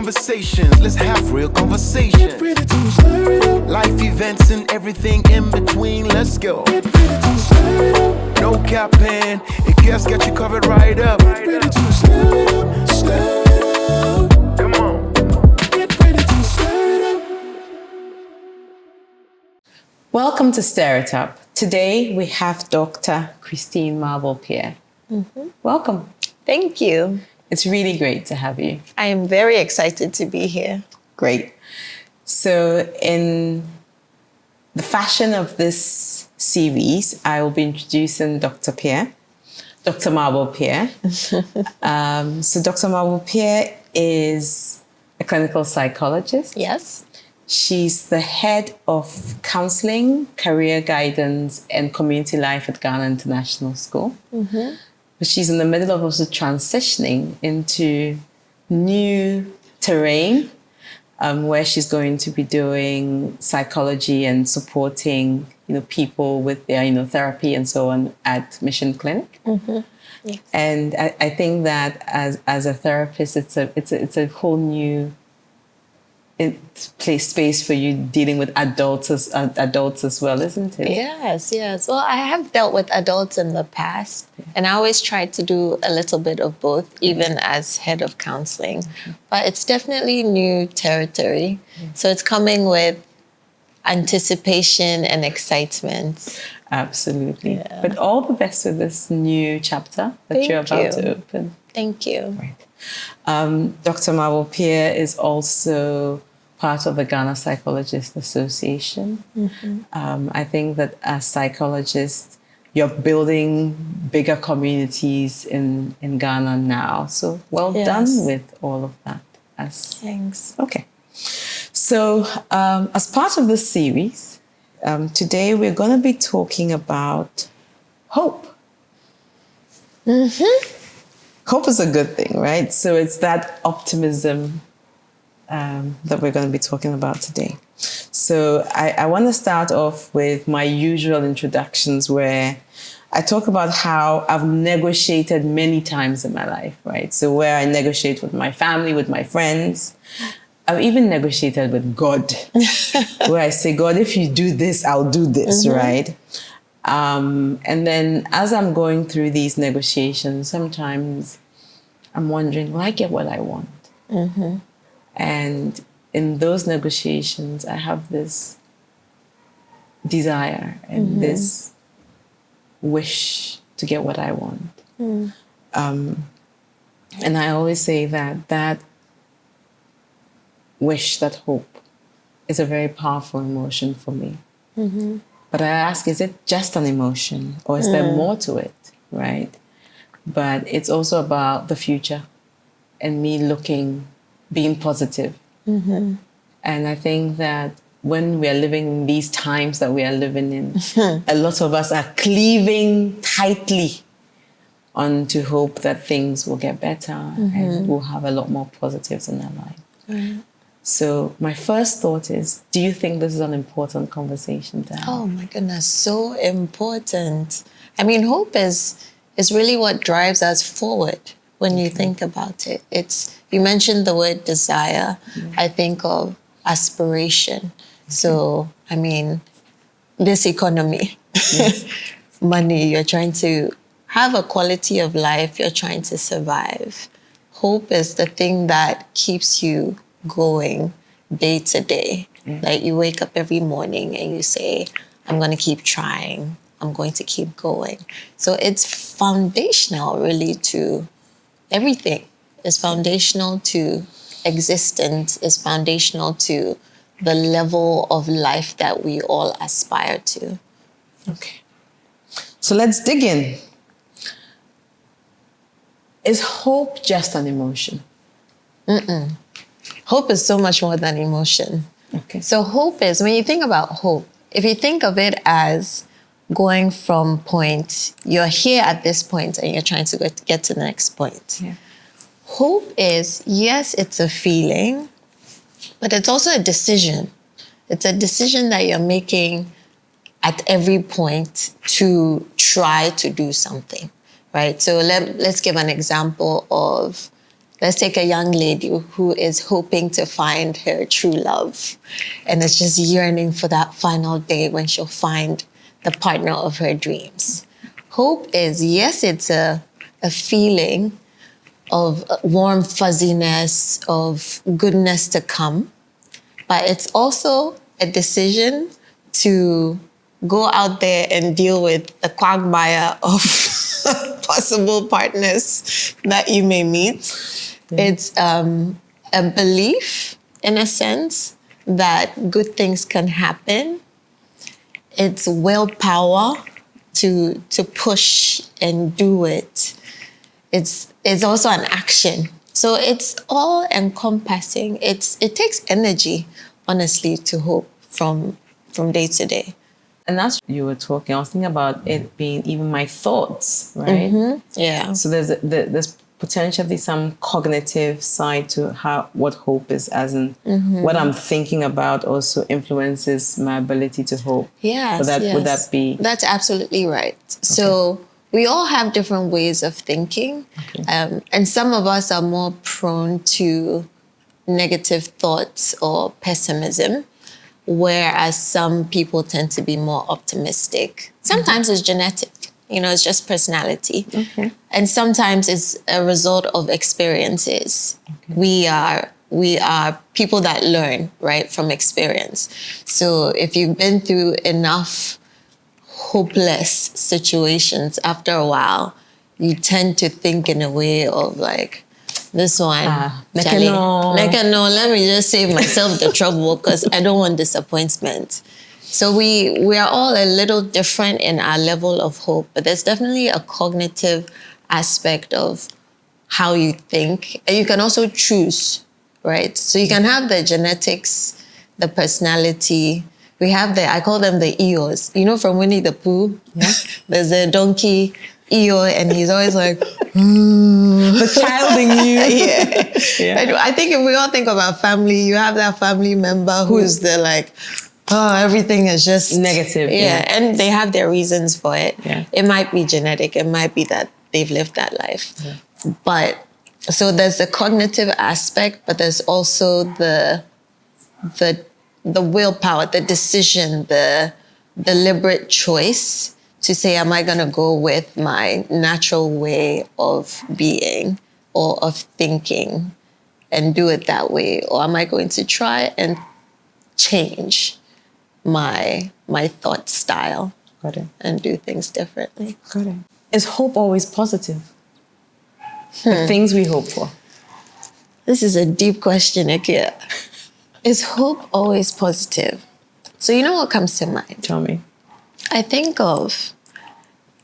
conversations. Let's have real conversations. Get ready to stir it up. Life events and everything in between. Let's go. Get ready to stir it up. No capping. If guests got you covered right up. Get ready to stir it up. Stir it up. Come on. Get ready to stir it up. Welcome to Stir It Up. Today we have Dr. Christine Marble-Pierre. Welcome. Thank you. It's really great to have you. I am very excited to be here. Great. So in the fashion of this series, I will be introducing Dr. Pierre, Dr. Marble-Pierre. So Dr. Marble-Pierre is a clinical psychologist. Yes. She's the head of counseling, career guidance, and community life at Ghana International School. But she's in the middle of also transitioning into new terrain, where she's going to be doing psychology and supporting, people with their, therapy and so on at Mission Clinic. Yes. And I think that as a therapist, it's a whole new space for you dealing with adults as well, isn't it? Yes. Well, I have dealt with adults in the past, and I always try to do a little bit of both, even as head of counseling. But it's definitely new territory. So it's coming with anticipation and exciement. Absolutely. Yeah. But all the best with this new chapter that you're about to open. Thank you. Right. Dr. Marble-Pierre is also part of the Ghana Psychologists Association. I think that as psychologists, you're building bigger communities in Ghana now. So well done with all of that. Thanks. Okay. So as part of this series, today we're going to be talking about hope. Hope is a good thing, right? So it's that optimism that we're going to be talking about today. So I want to start off with my usual introductions where I talk about how I've negotiated many times in my life, right? So where I negotiate with my family, with my friends. I've even negotiated with God, where I say, God, if you do this, I'll do this, right? And then as I'm going through these negotiations, sometimes I'm wondering, will I get what I want? And in those negotiations, I have this desire and this wish to get what I want. And I always say that wish, that hope, is a very powerful emotion for me. But I ask, is it just an emotion or is there more to it, right? But it's also about the future and me being positive. And I think that when we are living in these times that we are living in, a lot of us are cleaving tightly onto hope that things will get better and we'll have a lot more positives in our life. So my first thought is, do you think this is an important conversation to have? Oh my goodness, so important. I mean, hope is really what drives us forward when you think about it. You mentioned the word desire. I think of aspiration. So, I mean, this economy, money, you're trying to have a quality of life, you're trying to survive. Hope is the thing that keeps you going day to day. Like you wake up every morning and you say, I'm going to keep trying. I'm going to keep going. So it's foundational really to everything. It's foundational to existence. It's foundational to the level of life that we all aspire to. Okay. So let's dig in. Is hope just an emotion? Hope is so much more than emotion. Okay. So hope is, when you think about hope, if you think of it as going from point, you're here at this point and you're trying to get to the next point. Hope is, yes, it's a feeling, but it's also a decision. It's a decision that you're making at every point to try to do something, right? So let's give an example of let's take a young lady who is hoping to find her true love and is just yearning for that final day when she'll find the partner of her dreams. Hope is, yes, it's a feeling of warm fuzziness, of goodness to come, but it's also a decision to go out there and deal with the quagmire of possible partners that you may meet. Yeah. It's a belief, in a sense, that good things can happen. It's willpower to push and do it. It's also an action. So it's all encompassing. It takes energy, honestly, to hope from day to day. And as you were talking, I was thinking about it being even my thoughts, right? Mm-hmm. Yeah. So there's potentially some cognitive side to what hope is, as in what I'm thinking about also influences my ability to hope. Yes, Would that be? That's absolutely right. Okay. So we all have different ways of thinking. Okay. And some of us are more prone to negative thoughts or pessimism, whereas some people tend to be more optimistic. Sometimes it's genetic. It's just personality. Okay. And sometimes it's a result of experiences. Okay. We are people that learn, right, from experience. So if you've been through enough hopeless situations, after a while, you tend to think in a way of like, this one, no, let me just save myself the trouble because I don't want disappointment. So we are all a little different in our level of hope, but there's definitely a cognitive aspect of how you think. And you can also choose, right? So you can have the genetics, the personality. We have I call them the Eeyores. From Winnie the Pooh? Yeah. There's a donkey Eeyore, and he's always like, the child in you. Yeah. I think if we all think about family, you have that family member who's the like, oh, everything is just negative. Yeah, and they have their reasons for it. Yeah. It might be genetic. It might be that they've lived that life. Yeah. But so there's the cognitive aspect, but there's also the willpower, the decision, the deliberate choice to say, am I going to go with my natural way of being or of thinking and do it that way? Or am I going to try and change my thought style? Got it. And do things differently? Got it. Is hope always positive? The things we hope for. This is a deep question, Ikea. Is hope always positive? So you know what comes to mind? Tell me. I think of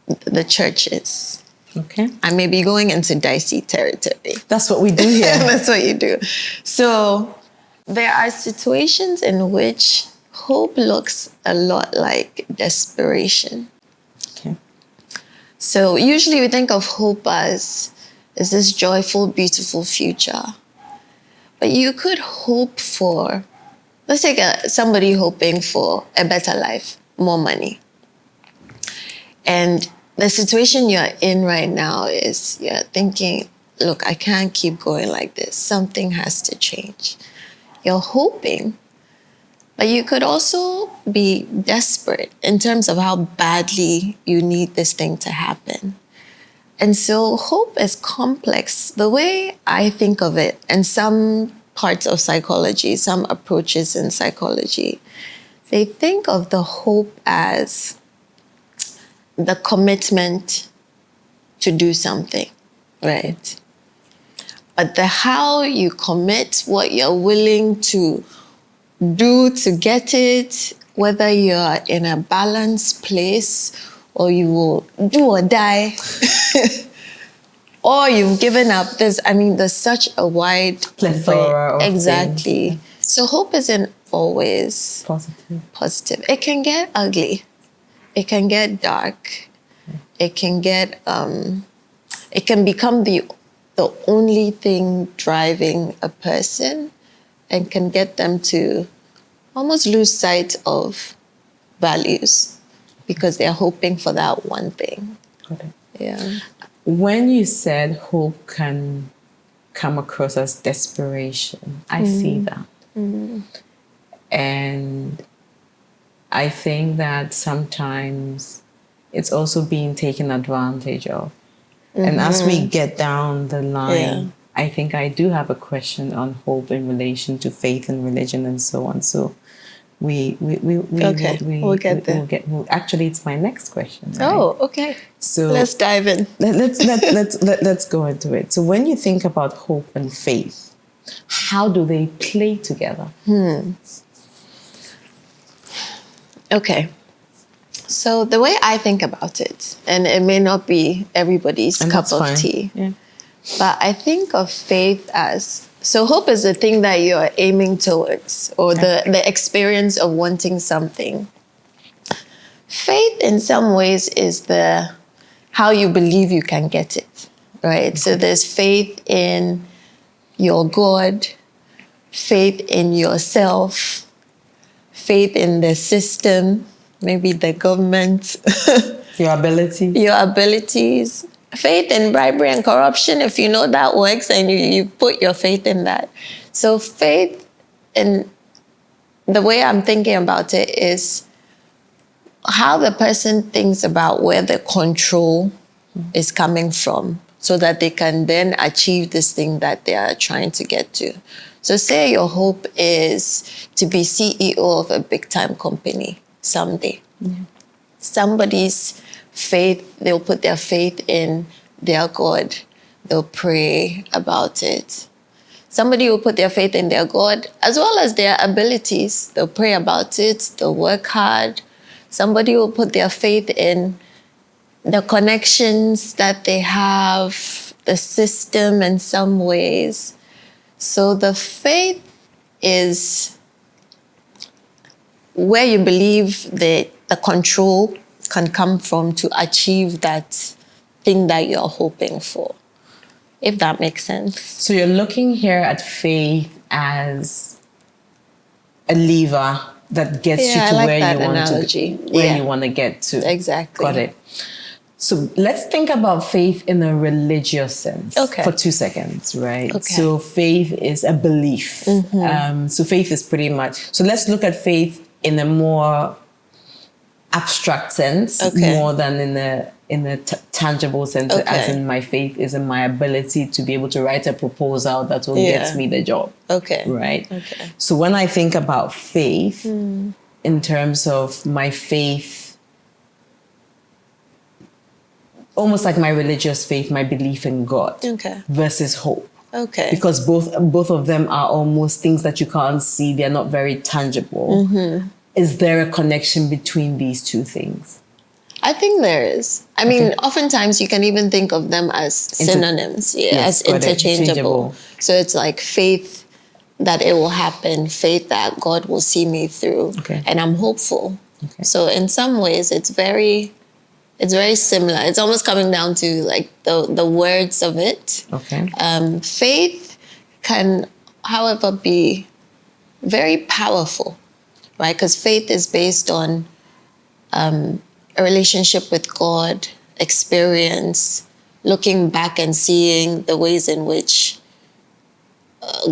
the churches. Okay. I may be going into dicey territory. That's what we do here. That's what you do. So there are situations in which hope looks a lot like desperation. Okay. So usually we think of hope as this joyful, beautiful future. But you could hope for, let's take somebody hoping for a better life, more money. And the situation you're in right now is you're thinking, look, I can't keep going like this. Something has to change. You're hoping, but you could also be desperate in terms of how badly you need this thing to happen. And so hope is complex. The way I think of it, and some parts of psychology, some approaches in psychology, they think of the hope as the commitment to do something, right? But the how you commit, what you're willing to do to get it, whether you're in a balanced place or you will do or die, or you've given up. There's such a wide plethora of exactly. Things. So hope isn't always positive. It can get ugly. It can get dark. It can get. It can become the only thing driving a person, and can get them to almost lose sight of values because they're hoping for that one thing. Got it. Yeah. When you said hope can come across as desperation. I see that. And I think that sometimes it's also being taken advantage of. And as we get down the line, I think I do have a question on hope in relation to faith and religion and so on. So we'll get there. Actually, it's my next question. Right? Oh, okay. So let's dive in. Let's go into it. So when you think about hope and faith, how do they play together? Okay. So the way I think about it, and it may not be everybody's cup of tea, but I think of faith as, so hope is the thing that you're aiming towards, or the experience of wanting something. Faith in some ways is how you believe you can get it, right? So there's faith in your God, faith in yourself, faith in the system, maybe the government. Your abilities. Faith in bribery and corruption, if you know that works and you put your faith in that. So faith, in the way I'm thinking about it, is how the person thinks about where the control is coming from, so that they can then achieve this thing that they are trying to get to. So say your hope is to be CEO of a big time company someday. Somebody's faith, they'll put their faith in their God. They'll pray about it. Somebody will put their faith in their God as well as their abilities. They'll pray about it. They'll work hard. Somebody will put their faith in the connections that they have, the system in some ways. So the faith is where you believe the control can come from to achieve that thing that you're hoping for, if that makes sense. So you're looking here at faith as a lever that gets you to where you want to get to. Exactly. Got it. So let's think about faith in a religious sense for 2 seconds, right? Okay. So faith is a belief. So faith is pretty much, so let's look at faith in a more abstract sense, more than in a tangible sense, as in my faith is in my ability to be able to write a proposal that will get me the job. Right? So when I think about faith, in terms of my faith, almost like my religious faith, my belief in God versus hope. Because both of them are almost things that you can't see. They're not very tangible. Is there a connection between these two things? I think there is. I mean, oftentimes you can even think of them as synonyms, as interchangeable. So it's like faith that it will happen, faith that God will see me through, and I'm hopeful. So in some ways, it's very similar. It's almost coming down to like the words of it. Faith can, however, be very powerful, right? Because faith is based on a relationship with God, experience, looking back and seeing the ways in which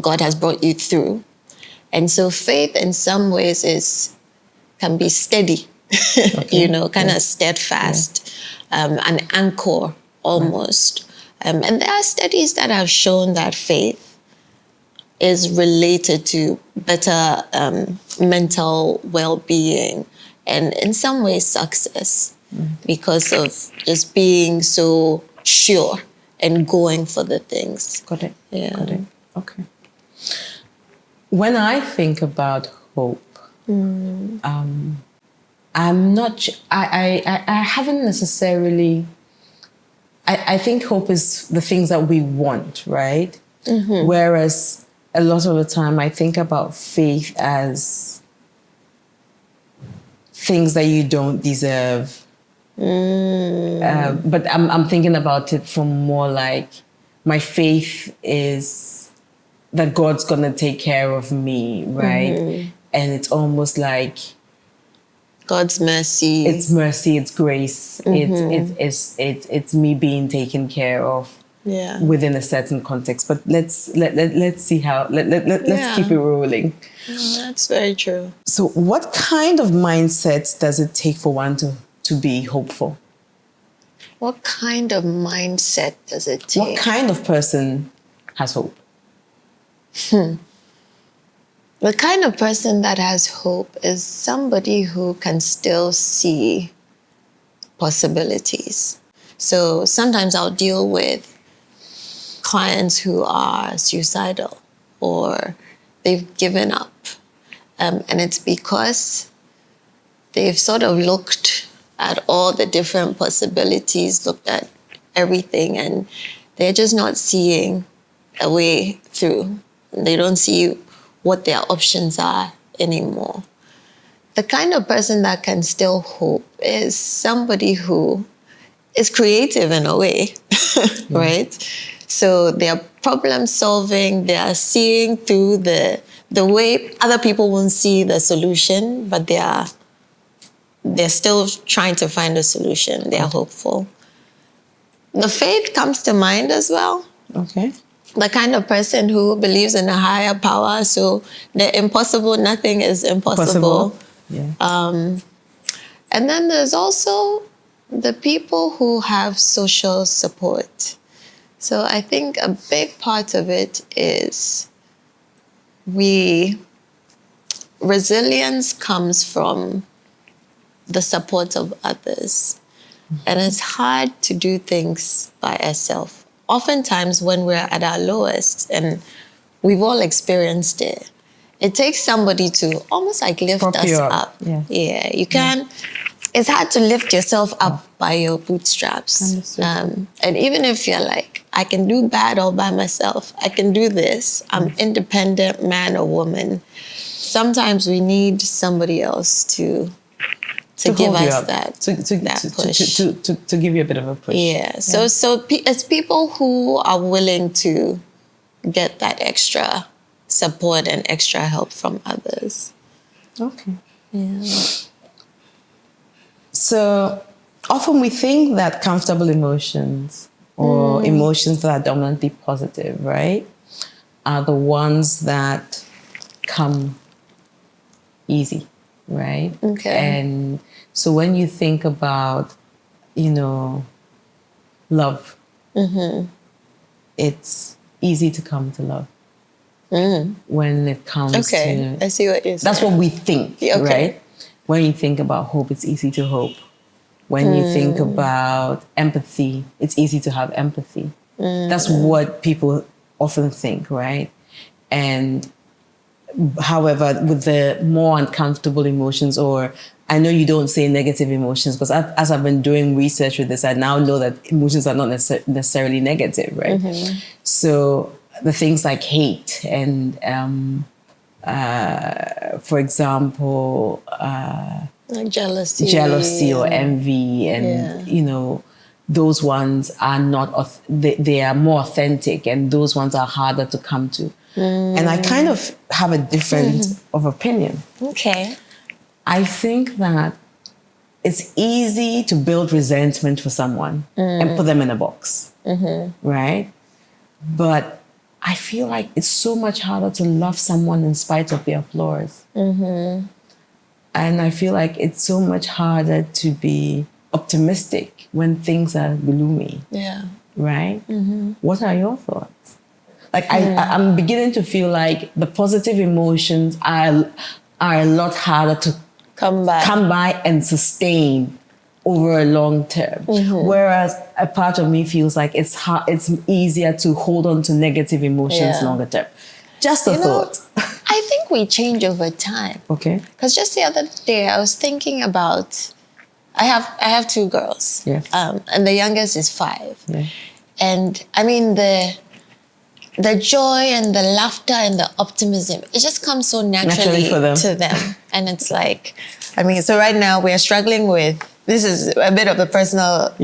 God has brought you through. And so faith in some ways can be steady, kind of steadfast, an anchor almost. And there are studies that have shown that faith is related to better mental well-being and in some ways success because of just being so sure and going for the things. Got it. Yeah. Got it. Okay. When I think about hope, I'm not, I haven't necessarily, I think hope is the things that we want, right? Whereas a lot of the time I think about faith as things that you don't deserve. But I'm thinking about it from more like my faith is that God's gonna take care of me, right? And it's almost like God's mercy. It's mercy, it's grace, it's me being taken care of. Yeah. within a certain context. But let's see how let's keep it rolling. That's very true. So, what kind of mindset does it take for one to be hopeful? What kind of mindset does it take? What kind of person has hope? The kind of person that has hope is somebody who can still see possibilities. So sometimes I'll deal with clients who are suicidal or they've given up. And it's because they've sort of looked at all the different possibilities, looked at everything, and they're just not seeing a way through. They don't see what their options are anymore. The kind of person that can still hope is somebody who is creative in a way, right? So they're problem solving, they are seeing through the way other people won't see the solution, but they're still trying to find a solution. They're hopeful. The faith comes to mind as well. Okay. The kind of person who believes in a higher power, so the impossible, nothing is impossible. Yeah. And then there's also the people who have social support. So I think a big part of it is resilience comes from the support of others. And it's hard to do things by ourselves. Oftentimes when we're at our lowest, and we've all experienced it, it takes somebody to almost like lift Prop us you up. Yeah. You can't, it's hard to lift yourself up by your bootstraps. Understood. And even if you're like, I can do bad all by myself, I can do this, I'm independent man or woman, sometimes we need somebody else to give hold you us up. that push. To give you a bit of a push. Yeah. So it's people who are willing to get that extra support and extra help from others. Okay. Yeah. So often we think that comfortable emotions or emotions that are dominantly positive, right, are the ones that come easy, right? Okay. And so when you think about, love, it's easy to come to love. When it comes Okay. I see what you're saying. that's what we think, right? When you think about hope, it's easy to hope. When you think about empathy, it's easy to have empathy. That's what people often think, right? And however, with the more uncomfortable emotions, or I know you don't say negative emotions, because as I've been doing research with this, I now know that emotions are not necessarily negative, right? So the things like hate and, for example, like jealousy or envy, and those ones are not. They are more authentic, and those ones are harder to come to. And I kind of have a different of opinion. Okay. I think that it's easy to build resentment for someone and put them in a box, right? But I feel like it's so much harder to love someone in spite of their flaws. And I feel like it's so much harder to be optimistic when things are gloomy. Yeah. Right? What are your thoughts? Like, I'm beginning to feel like the positive emotions are a lot harder to come by and sustain over a long term. Whereas a part of me feels like it's easier to hold on to negative emotions longer term. Just a thought. I think we change over time. Okay. Because just the other day I was thinking about, I have two girls. Yeah. And the youngest is 5. Yeah. And I mean the joy and the laughter and the optimism, it just comes so naturally for them. to them. And it's like, I mean, so right now we're struggling with, this is a bit of a personal,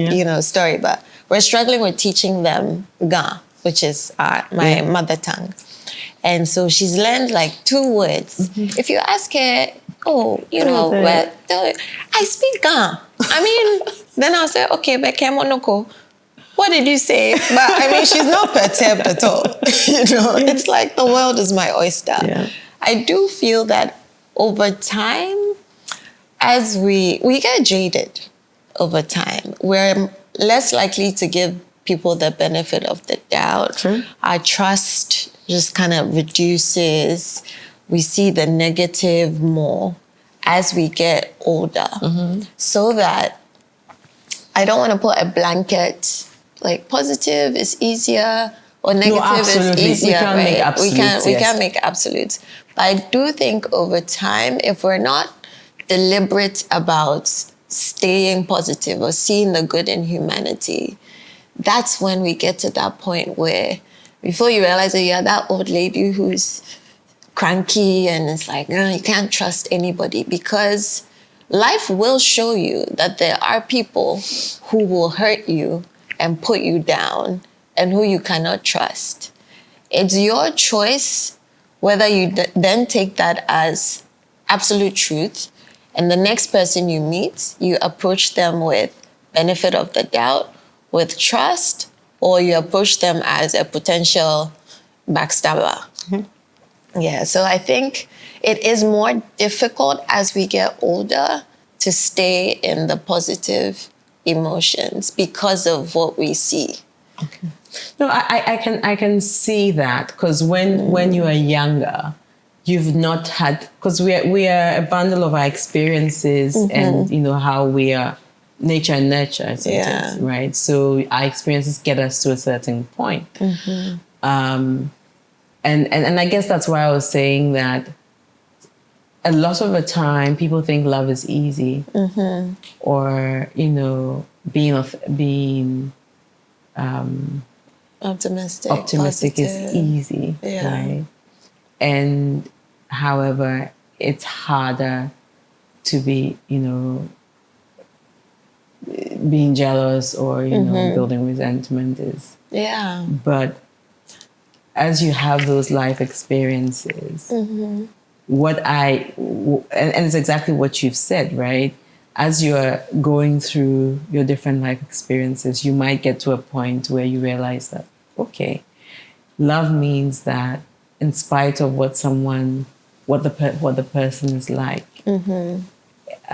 story, but we're struggling with teaching them Ga, which is my mother tongue. And so she's learned like 2 words. If you ask her, I speak Ga. I mean, then I'll say, okay, but kemonoko. what did you say? But I mean, she's not perturbed at all. It's like the world is my oyster. Yeah. I do feel that over time, as we get jaded over time, we're less likely to give people the benefit of the doubt. True. Our trust just kind of reduces. We see the negative more as we get older. So that I don't want to put a blanket, like positive is easier or negative is absolutely. easier. We can't right? make absolutes, We yes. can't make absolutes. But I do think over time, if we're not deliberate about staying positive or seeing the good in humanity, that's when we get to that point where before you realize that you're that old lady who's cranky and it's like, no, you can't trust anybody, because life will show you that there are people who will hurt you and put you down and who you cannot trust. It's your choice whether you then take that as absolute truth and the next person you meet, you approach them with benefit of the doubt, with trust, or you approach them as a potential backstabber. Yeah, so I think it is more difficult as we get older to stay in the positive emotions because of what we see. No, I can see that, because when you are younger, you've not had, because we are a bundle of our experiences and how we are nature and nurture, sometimes, right? So our experiences get us to a certain point. And I guess that's why I was saying that a lot of the time people think love is easy, or being Optimistic optimistic is positive. easy, right? And however, it's harder to be, being jealous or building resentment is. Yeah. But as you have those life experiences, and it's exactly what you've said, right? As you're going through your different life experiences, you might get to a point where you realize that, okay, love means that in spite of what the person is like,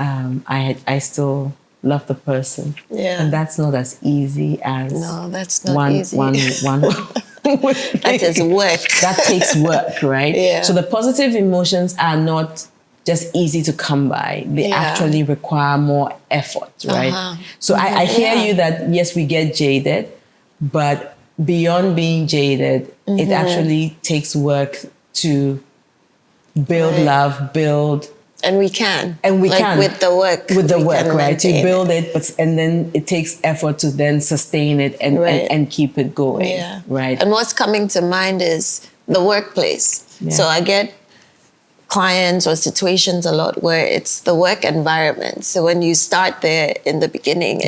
I still love the person. Yeah. And that's not as easy as No, that's not easy. one That is work. That takes work, right? Yeah. So the positive emotions are not just easy to come by. They actually require more effort, right? So I hear you that, yes, we get jaded, but beyond being jaded, it actually takes work to build love, And we can. And we like can. With the work. With the we work, can right? To maintain build it, and then it takes effort to then sustain it and keep it going, Yeah. right? And what's coming to mind is the workplace. Yeah. So I get clients or situations a lot where it's the work environment. So when you start there in the beginning,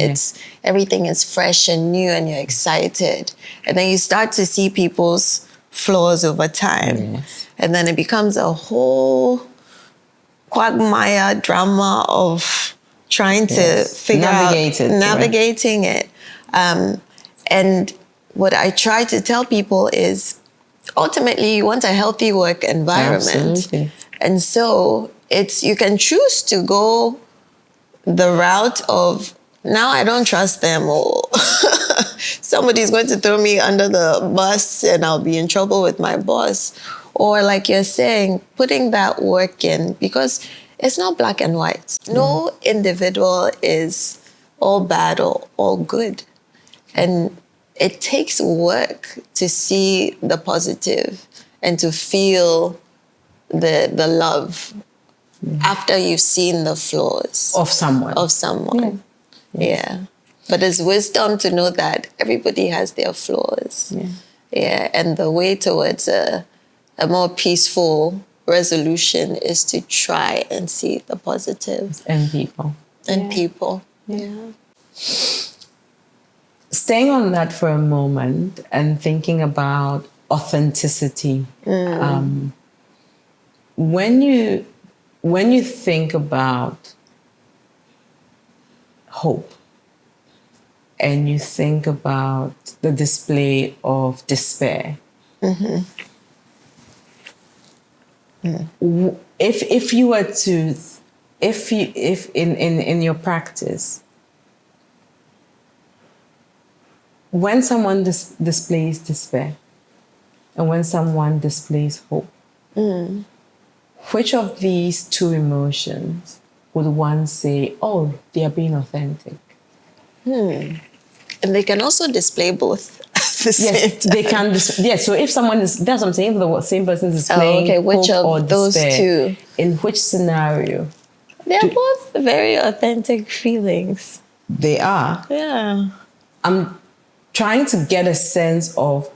everything is fresh and new and you're excited. And then you start to see people's flaws over time. Yes. And then it becomes a whole quagmire drama of trying to figure navigating it. And what I try to tell people is ultimately you want a healthy work environment. Absolutely. And so you can choose to go the route of, now I don't trust them, or somebody's going to throw me under the bus and I'll be in trouble with my boss. Or like you're saying, putting that work in, because it's not black and white. No individual is all bad or all good. And it takes work to see the positive and to feel the love after you've seen the flaws Of someone. Yeah. But it's wisdom to know that everybody has their flaws. Yeah. And the way towards a more peaceful resolution is to try and see the positive And people. in people. Yeah. Staying on that for a moment and thinking about authenticity. When you think about hope, and you think about the display of despair, if you were to, if in your practice, when someone displays despair and when someone displays hope, which of these two emotions would one say, oh, they are being authentic? And they can also display both at the same Yes, time. they can. Yes, so if someone is, that's what I'm saying, if the same person is displaying okay, which hope of or those despair, two? in which scenario? They're both very authentic feelings. They are. Yeah. I'm trying to get a sense of,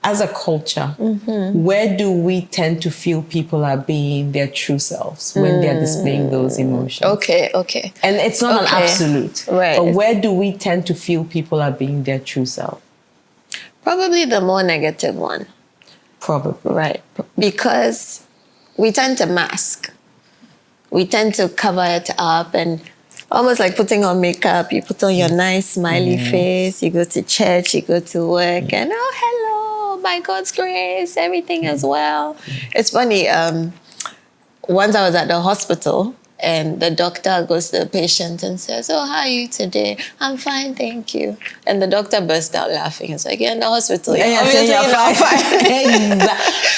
as a culture, where do we tend to feel people are being their true selves when they're displaying those emotions? Okay. And it's not an Okay. absolute. Right. But where do we tend to feel people are being their true self? Probably the more negative one. Probably. Right. Because we tend to mask. We tend to cover it up, and almost like putting on makeup. You put on your nice smiley face, you go to church, you go to work, and oh, hello, by God's grace, everything is well. It's funny. Once I was at the hospital, and the doctor goes to the patient and says, oh, how are you today? I'm fine, thank you. And the doctor burst out laughing. He's like, you're in the hospital. You're obviously not fine.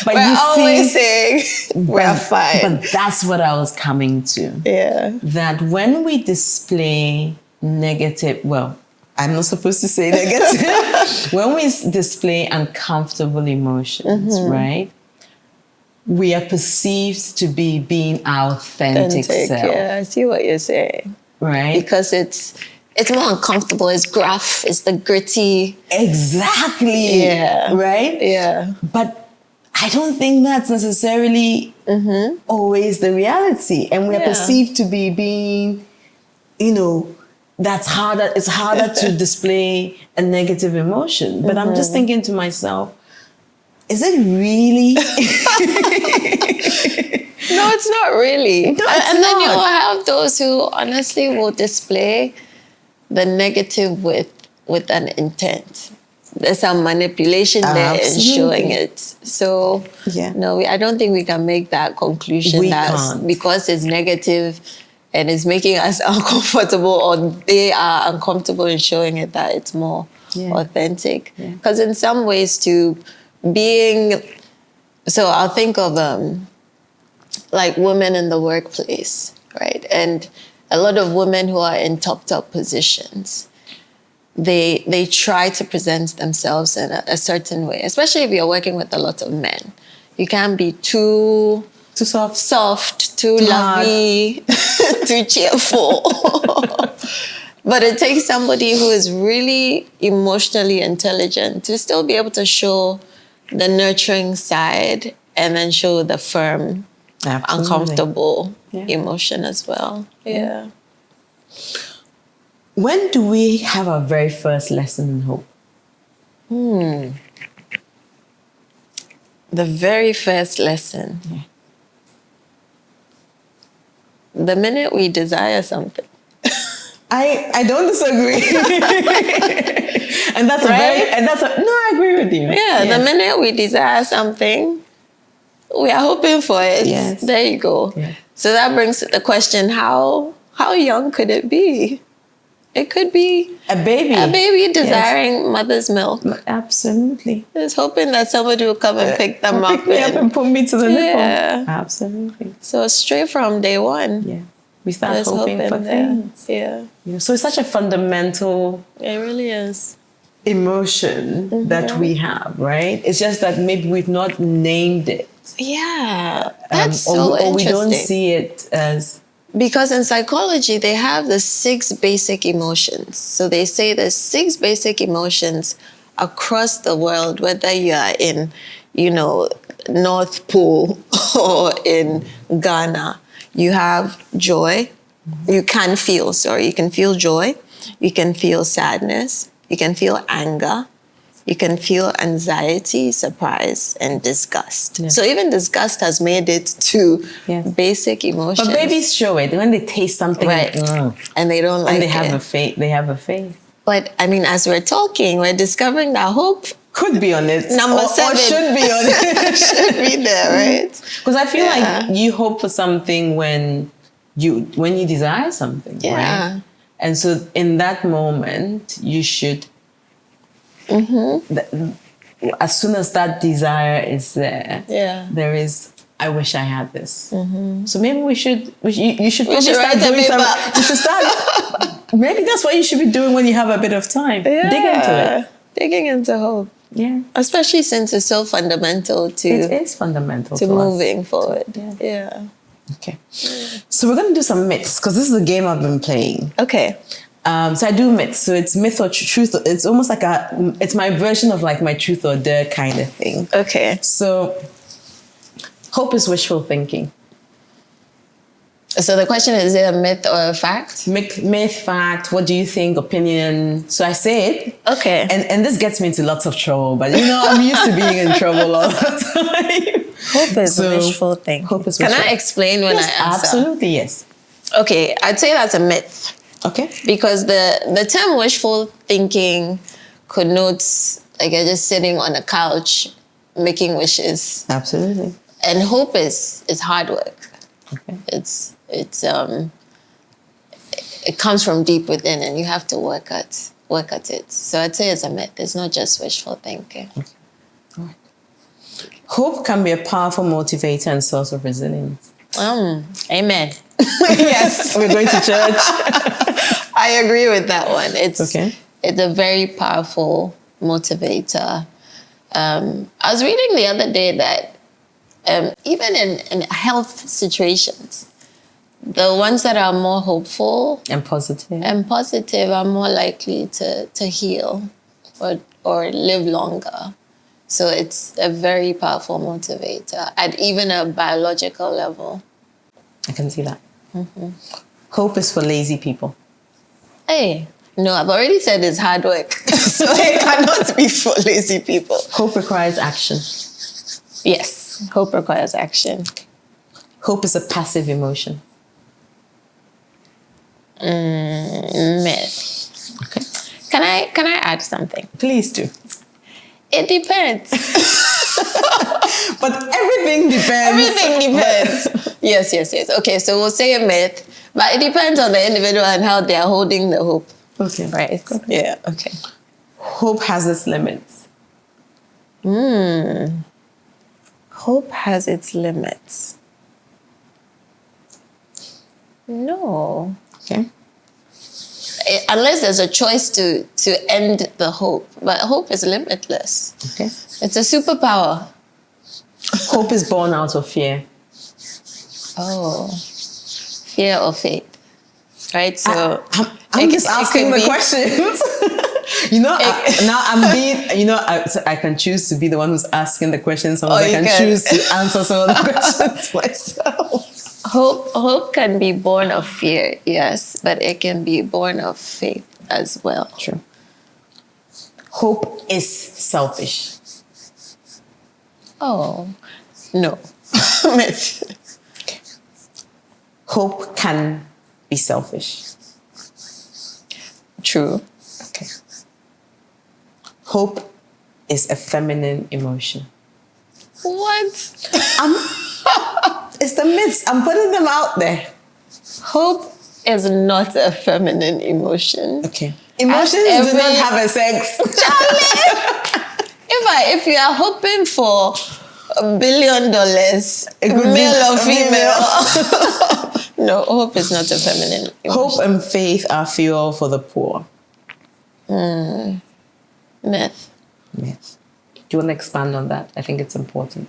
But We're you always see, saying we're fine. But that's what I was coming to. Yeah. That when we display negative, well, I'm not supposed to say negative. When we display uncomfortable emotions, right? We are perceived to be being our authentic self. Yeah, I see what you're saying. Right? Because it's more uncomfortable, it's gruff, it's the gritty. Exactly. Yeah. Right? Yeah. But I don't think that's necessarily always the reality. And we are perceived to be being, it's harder to display a negative emotion. But I'm just thinking to myself, is it really? No, it's not really. No, it's and then you not. will have those who honestly will display the negative with an intent. There's some manipulation there in Absolutely. showing it. So, Yeah. no, I don't think we can make that conclusion We that can't. because it's negative and it's making us uncomfortable, or they are uncomfortable in showing it, that it's more authentic. Because in some ways, to being, so I'll think of like women in the workplace, right? And a lot of women who are in top positions, they try to present themselves in a certain way, especially if you're working with a lot of men. You can't be too soft, too lovey, too cheerful. But it takes somebody who is really emotionally intelligent to still be able to show the nurturing side and then show the firm, uncomfortable emotion as well. Yeah. When do we have our very first lesson in hope? The very first lesson. The minute we desire something. I don't disagree. and that's Right? no, I agree with you. Yeah, the minute we desire something, we are hoping for it. Yes. There you go. Yeah. So that brings the question, how young could it be? It could be A baby desiring mother's milk. Absolutely. Just hoping that somebody will come and pick them up. Pick me up and put me to the nipple. Yeah. Absolutely. So straight from day one. Yeah. We start There's hoping hope for in there. things. Yeah. So it's such a fundamental It really is. emotion that we have, right? It's just that maybe we've not named it. Yeah. That's or so we interesting. don't see it as... Because in psychology, they have the 6 basic emotions. So they say there's 6 basic emotions across the world, whether you are in, North Pole or in Ghana. You have joy. You can feel joy. You can feel sadness. You can feel anger. You can feel anxiety, surprise, and disgust. Yeah. So even disgust has made it to Yes. basic emotions. But babies show it when they taste something, Right. And they don't like and they it. have a face. They have a face. But I mean, as we're talking, we're discovering that hope Could be on it. Number or 7 should be on it. should be there, right? Because I feel Yeah. like you hope for something when you desire something, Yeah. right? And so in that moment, you should, as soon as that desire is there, Yeah. there is, I wish I had this. So maybe you should probably should start write a doing some, paper. you should start, maybe that's what you should be doing when you have a bit of time. Yeah. Dig into it. Digging into hope. Yeah. Especially since it's so fundamental It to is fundamental to us. moving forward. Yeah. Yeah. Okay. So we're going to do some myths because this is a game I've been playing. Okay. So I do myths. So it's myth or truth. It's almost like it's my version of like my truth or dare kind of thing. Okay. So hope is wishful thinking. So the question is it a myth or a fact? Myth, fact, what do you think, opinion? So I say it. Okay. And this gets me into lots of trouble, but I'm used to being in trouble all the time. Hope is So, wishful thinking. hope is Can wishful. I explain when Yes, I answer? absolutely, yes. Okay, I'd say that's a myth. Okay. Because the term wishful thinking connotes like you're just sitting on a couch making wishes. Absolutely. And hope is hard work. Okay. It comes from deep within and you have to work at it. So I'd say it's a myth. It's not just wishful thinking. Hope can be a powerful motivator and source of resilience. Amen. Yes, we're going to church. I agree with that one. It's a very powerful motivator. I was reading the other day that even in health situations, the ones that are more hopeful and positive are more likely to heal or live longer. So it's a very powerful motivator at even a biological level. I can see that. Hope is for lazy people. Hey, no, I've already said it's hard work. So it cannot be for lazy people. Hope requires action. Yes, hope requires action. Hope is a passive emotion. Myth. Okay. Can I add something? Please do. It depends. But everything depends. Everything depends. Yes. Okay, so we'll say a myth, but it depends on the individual and how they are holding the hope. Okay. Right. Yeah. Okay. Hope has its limits. Hope has its limits. No. Okay. Unless there's a choice to end the hope. But hope is limitless. Okay. It's a superpower. Hope is born out of fear. Oh. Fear or faith. Right? So I'm just asking the questions. Now I'm being, I can choose to be the one who's asking the questions. Sometimes I can choose to answer some of the questions myself. Hope can be born of fear, yes, but it can be born of faith as well. True. Hope is selfish. Oh, no. Hope can be selfish. True. Okay. Hope is a feminine emotion. What? It's the myths. I'm putting them out there. Hope is not a feminine emotion. Okay. Emotions do not have a sex. If you are hoping for $1 billion, male or female. No, hope is not a feminine emotion. Hope and faith are fuel for the poor. Myth. Myth. Do you want to expand on that? I think it's important.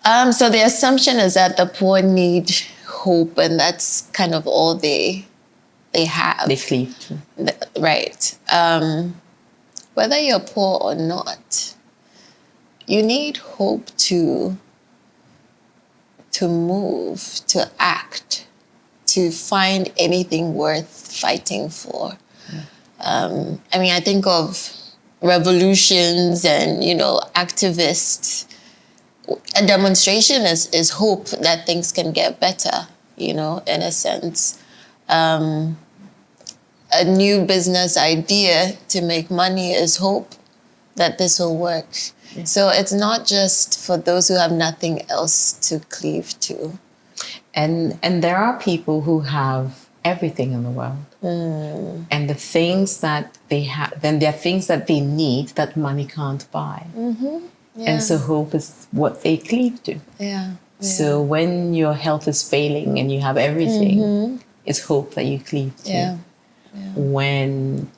So the assumption is that the poor need hope, and that's kind of all they have. They cleave to. Right. Whether you're poor or not, you need hope to move, to act, to find anything worth fighting for. I think of revolutions and, activists. A demonstration is hope that things can get better, in a sense. A a new business idea to make money is hope that this will work. Yeah. So it's not just for those who have nothing else to cleave to. And there are people who have everything in the world. And the things that they have, then there are things that they need that money can't buy. Yeah. And so hope is what they cleave to. Yeah. So when your health is failing and you have everything, it's hope that you cleave to. Yeah. When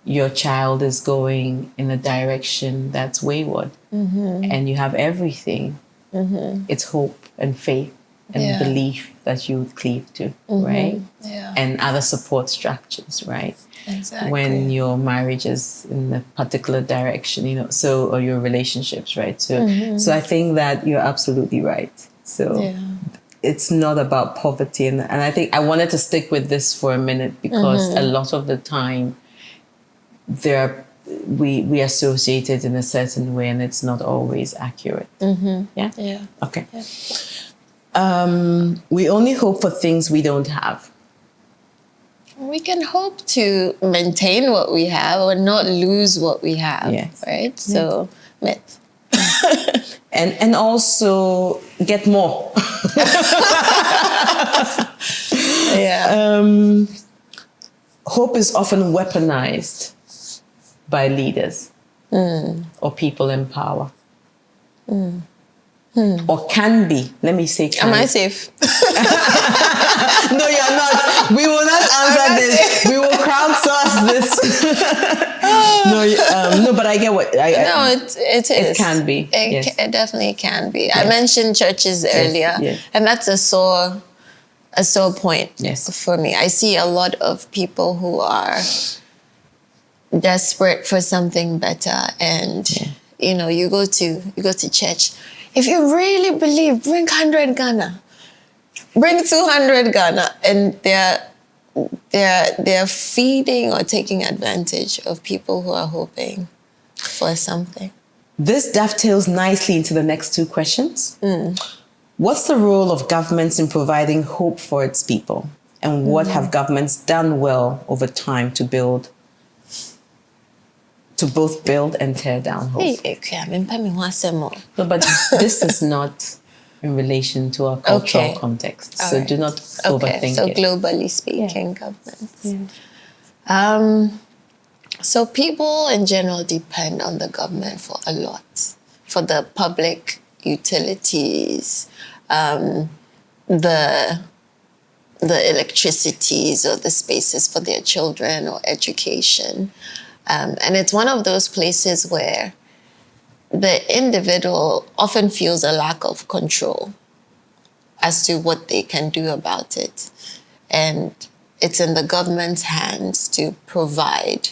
your child is going in a direction that's wayward and you have everything, it's hope and faith and belief that you would cleave to, right? Yeah. And other support structures, right? Exactly. When your marriage is in a particular direction, you know, so, or your relationships, right? So, so I think that you're absolutely right. So it's not about poverty. And I think I wanted to stick with this for a minute because a lot of the time we associate it in a certain way and it's not always accurate. Yeah? Yeah. Okay. Yeah. We only hope for things we don't have. We can hope to maintain what we have or not lose what we have, right? So, myth. And also get more. Hope is often weaponized by leaders or people in power. Or can be. Let me say can. Am I safe? No, you're not. We will not answer this. We will crowdsource this. No, but I get what. It is. It can be. It definitely can be. I mentioned churches earlier, and that's a sore point for me. I see a lot of people who are desperate for something better, and you know, you go to church. If you really believe, bring 100 Ghana, bring 200 Ghana, and they're feeding or taking advantage of people who are hoping for something. This dovetails nicely into the next two questions. What's the role of governments in providing hope for its people? And what have governments done well over time to both build and tear down hope? No, but this is not in relation to our cultural context. All so right. do not overthink so it. Globally speaking, governments. So people in general depend on the government for a lot, for the public utilities, the electricities or the spaces for their children or education. And it's one of those places where the individual often feels a lack of control as to what they can do about it. And it's in the government's hands to provide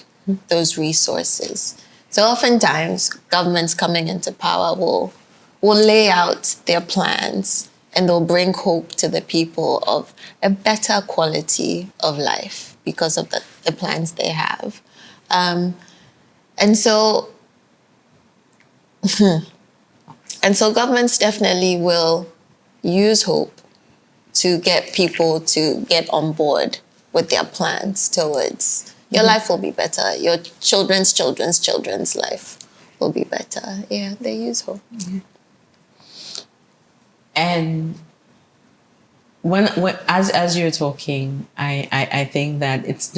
those resources. So oftentimes, governments coming into power will lay out their plans and they'll bring hope to the people of a better quality of life because of the plans they have. And so governments definitely will use hope to get people to get on board with their plans towards your life will be better, your children's life will be better. Yeah, they use hope. And when as you're talking, I think that it's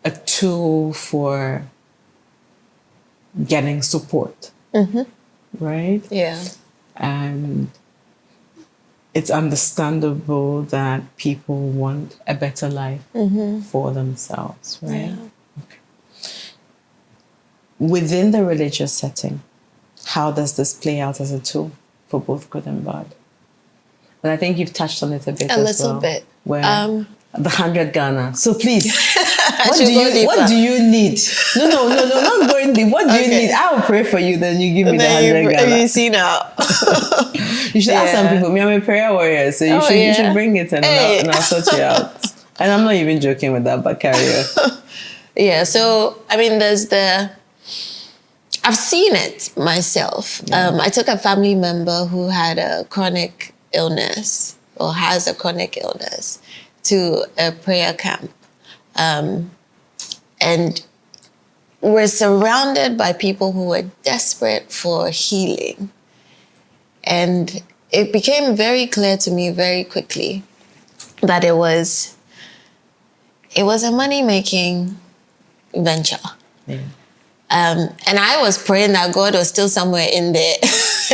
a tool for getting support, right? Yeah. And it's understandable that people want a better life for themselves, right? Yeah. Okay. Within the religious setting, how does this play out as a tool for both good and bad? And I think you've touched on it a bit A little bit. Where the 100 Ghana. So please, what should go deeper. do you need? No, not going deep. What do you need? I will pray for you, then you give me the 100 Ghana. You see now. You should ask some people. Me, I'm a prayer warrior, so you should bring it and I'll sort you out. And I'm not even joking with that, but carry on. Yeah, so, I mean, I've seen it myself. I took a family member who had a chronic illness or has a chronic illness to a prayer camp. And we're surrounded by people who are desperate for healing. And it became very clear to me very quickly that it was a money-making venture. Yeah. And I was praying that God was still somewhere in there.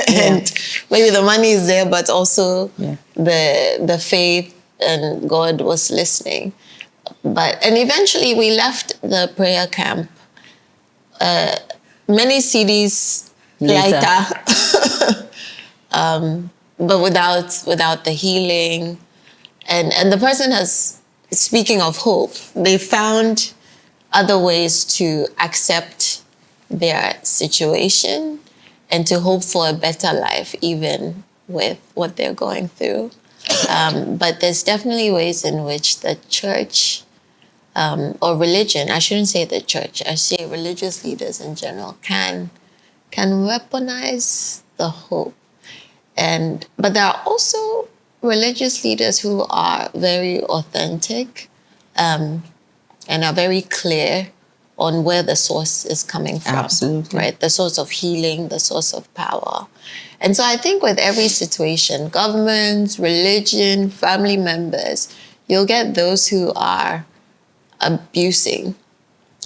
And maybe the money is there, but also the faith, and God was listening. And eventually we left the prayer camp many CDs later. But without the healing. And the person has, speaking of hope, they found other ways to accept their situation and to hope for a better life, even with what they're going through. But there's definitely ways in which the church or religion, I shouldn't say the church, I say religious leaders in general can weaponize the hope. But there are also religious leaders who are very authentic and are very clear on where the source is coming from. Absolutely. Right? The source of healing, the source of power. And so I think with every situation, governments, religion, family members, you'll get those who are abusing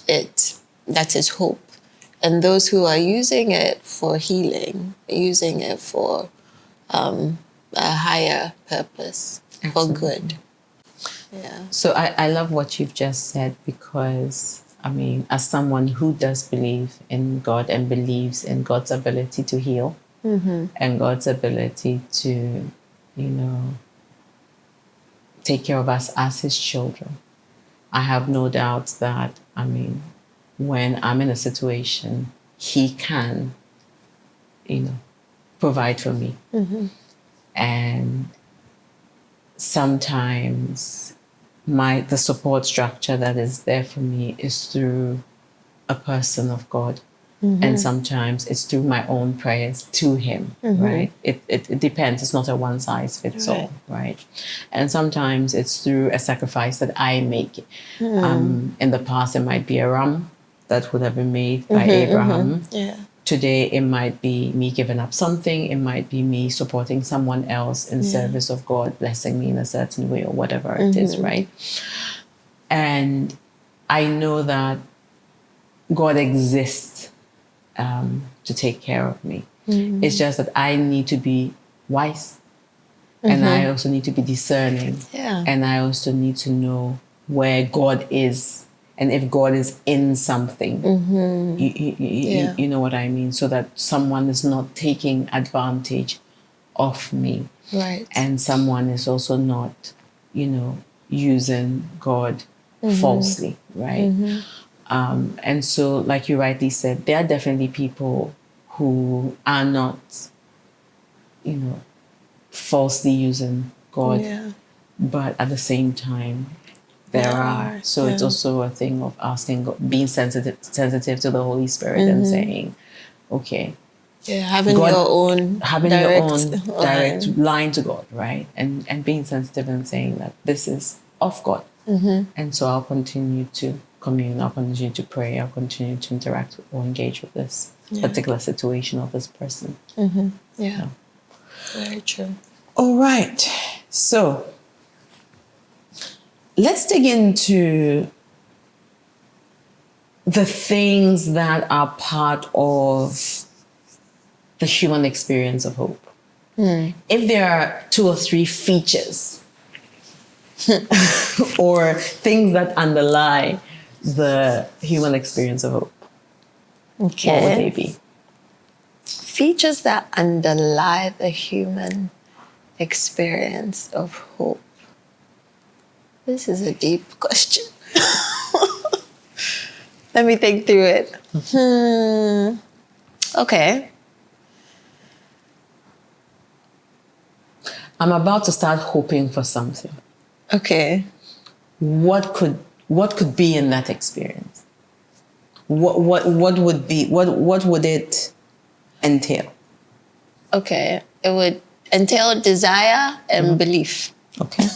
it. That is hope. And those who are using it for healing, using it for a higher purpose, for good. Yeah. So I love what you've just said, because, I mean, as someone who does believe in God and believes in God's ability to heal and God's ability to, take care of us as his children, I have no doubt that, I mean, when I'm in a situation, he can, provide for me. And sometimes the support structure that is there for me is through a person of God. And sometimes it's through my own prayers to him, right? It depends. It's not a one size fits all, right? And sometimes it's through a sacrifice that I make. In the past, it might be a ram that would have been made by Abraham. Yeah. Today, it might be me giving up something. It might be me supporting someone else in service of God, blessing me in a certain way or whatever it is, right? And I know that God exists to take care of me. It's just that I need to be wise. And I also need to be discerning. Yeah. And I also need to know where God is. And if God is in something, you know what I mean? So that someone is not taking advantage of me. Right. And someone is also not, using God falsely, right? And so, like you rightly said, there are definitely people who are not, falsely using God. Yeah. But at the same time, there are. So it's also a thing of asking God, being sensitive to the Holy Spirit and saying, okay. Yeah, having God, your own direct line to God, right? And being sensitive and saying that this is of God. And so I'll continue to commune, I'll continue to pray, I'll continue to interact or engage with this particular situation of this person. Yeah. Very true. All right. So let's dig into the things that are part of the human experience of hope. If there are 2 or 3 features or things that underlie the human experience of hope, what would they be? Features that underlie the human experience of hope. This is a deep question. Let me think through it. Okay. I'm about to start hoping for something. Okay. What could be in that experience? What would it entail? Okay. It would entail desire and belief. Okay.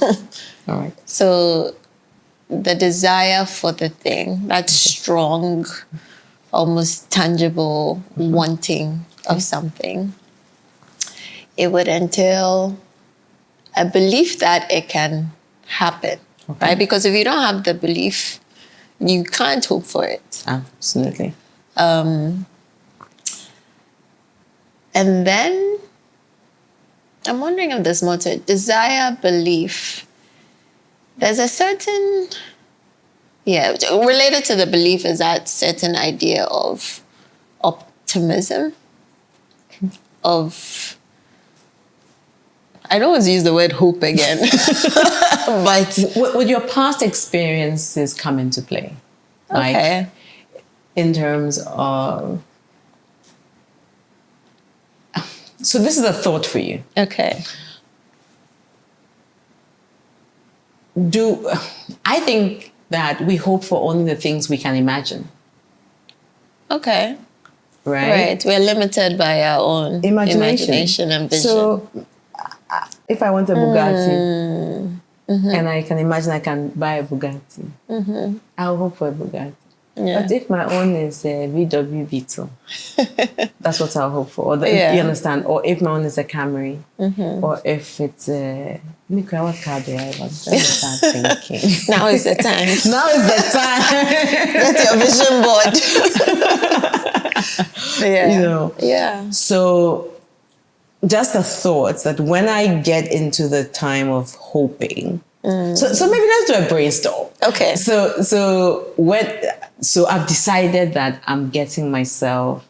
All right. So the desire for the thing, that strong, almost tangible wanting of something, it would entail a belief that it can happen, right? Because if you don't have the belief, you can't hope for it. Absolutely. And then I'm wondering if there's more to it. Desire, belief. There's a certain, related to the belief is that certain idea of optimism, of, I don't want to use the word hope again, but Would your past experiences come into play? okay. In terms of, so this is a thought for you. Okay. I think that we hope for only the things we can imagine, Okay. right? Right. We're limited by our own imagination and vision. So if I want a Bugatti and I can imagine I can buy a Bugatti, I'll hope for a Bugatti. Yeah. But if my own is a VW Beetle, that's what I'll hope for. Or Yeah. you understand? Or if my own is a Camry, or if it's a... Look, what car do I want? Let me start thinking. Now is the time. Now is the time. Get your vision board. Yeah. You know. Yeah. So just a thought that when I get into the time of hoping, so maybe let's do a brainstorm. Okay. So I've decided that I'm getting myself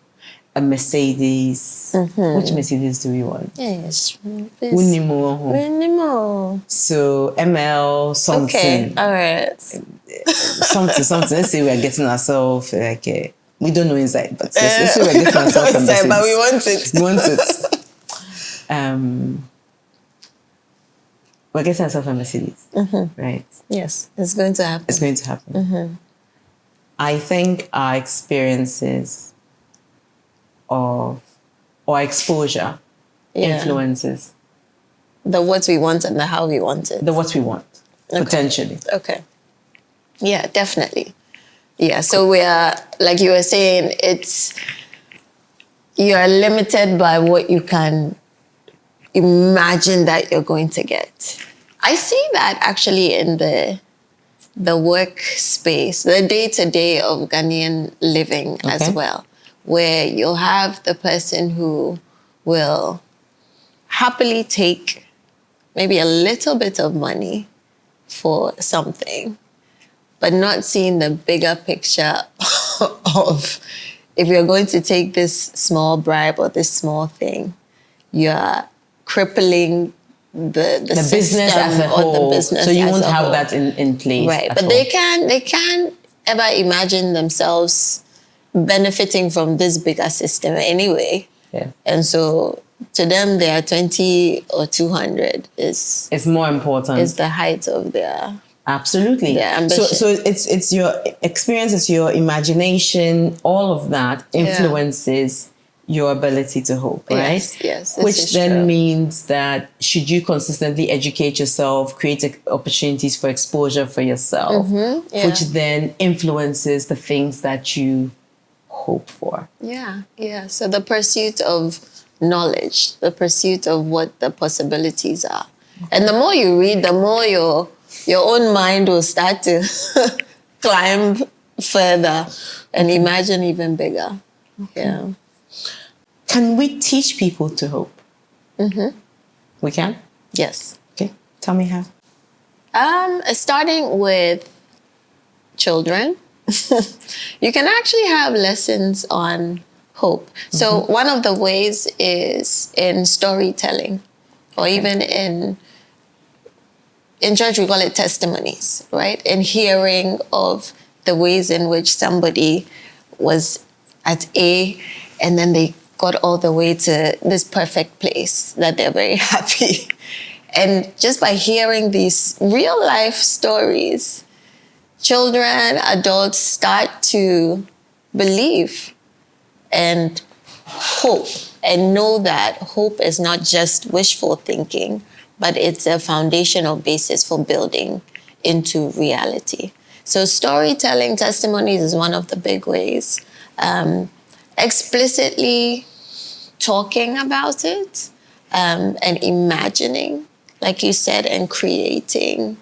a Mercedes. Which Mercedes do we want? Yes. Unimo. Minimal. So ML something. Okay. All right. something. Let's say we're getting ourselves like we don't know inside, but let's say we're getting ourselves a Mercedes. But we want it. We want it. We're getting ourselves a Mercedes, right? Yes, it's going to happen. It's going to happen. I think our experiences or exposure influences the what we want and the how we want it. the what we want, potentially. Okay. Yeah, definitely. Yeah, so we are, like you were saying, you are limited by what you can imagine that you're going to get. I see that actually in the workspace, the day-to-day of Ghanaian living as well, where you'll have the person who will happily take maybe a little bit of money for something, but not seeing the bigger picture of if you're going to take this small bribe or this small thing, you're crippling the business as a whole. So you won't have that in place. Right. But they can't ever imagine themselves benefiting from this bigger system anyway. Yeah. And so to them, their 20 or 200 is more important. Is the height of their absolutely. Their ambition. So it's your experience, it's your imagination, all of that influences your ability to hope, right? Yes. Which then means that should you consistently educate yourself, create opportunities for exposure for yourself, which then influences the things that you hope for. Yeah. So the pursuit of knowledge, the pursuit of what the possibilities are. And the more you read, the more your own mind will start to climb further and imagine even bigger. Yeah. Can we teach people to hope? We can? Yes. Okay. Tell me how. Starting with children, you can actually have lessons on hope. So one of the ways is in storytelling, or even in church we call it testimonies, right? In hearing of the ways in which somebody was at A and then they got all the way to this perfect place that they're very happy. And just by hearing these real life stories, children, adults start to believe and hope and know that hope is not just wishful thinking, but it's a foundational basis for building into reality. So storytelling, testimonies is one of the big ways. Explicitly talking about it, and imagining, like you said, and creating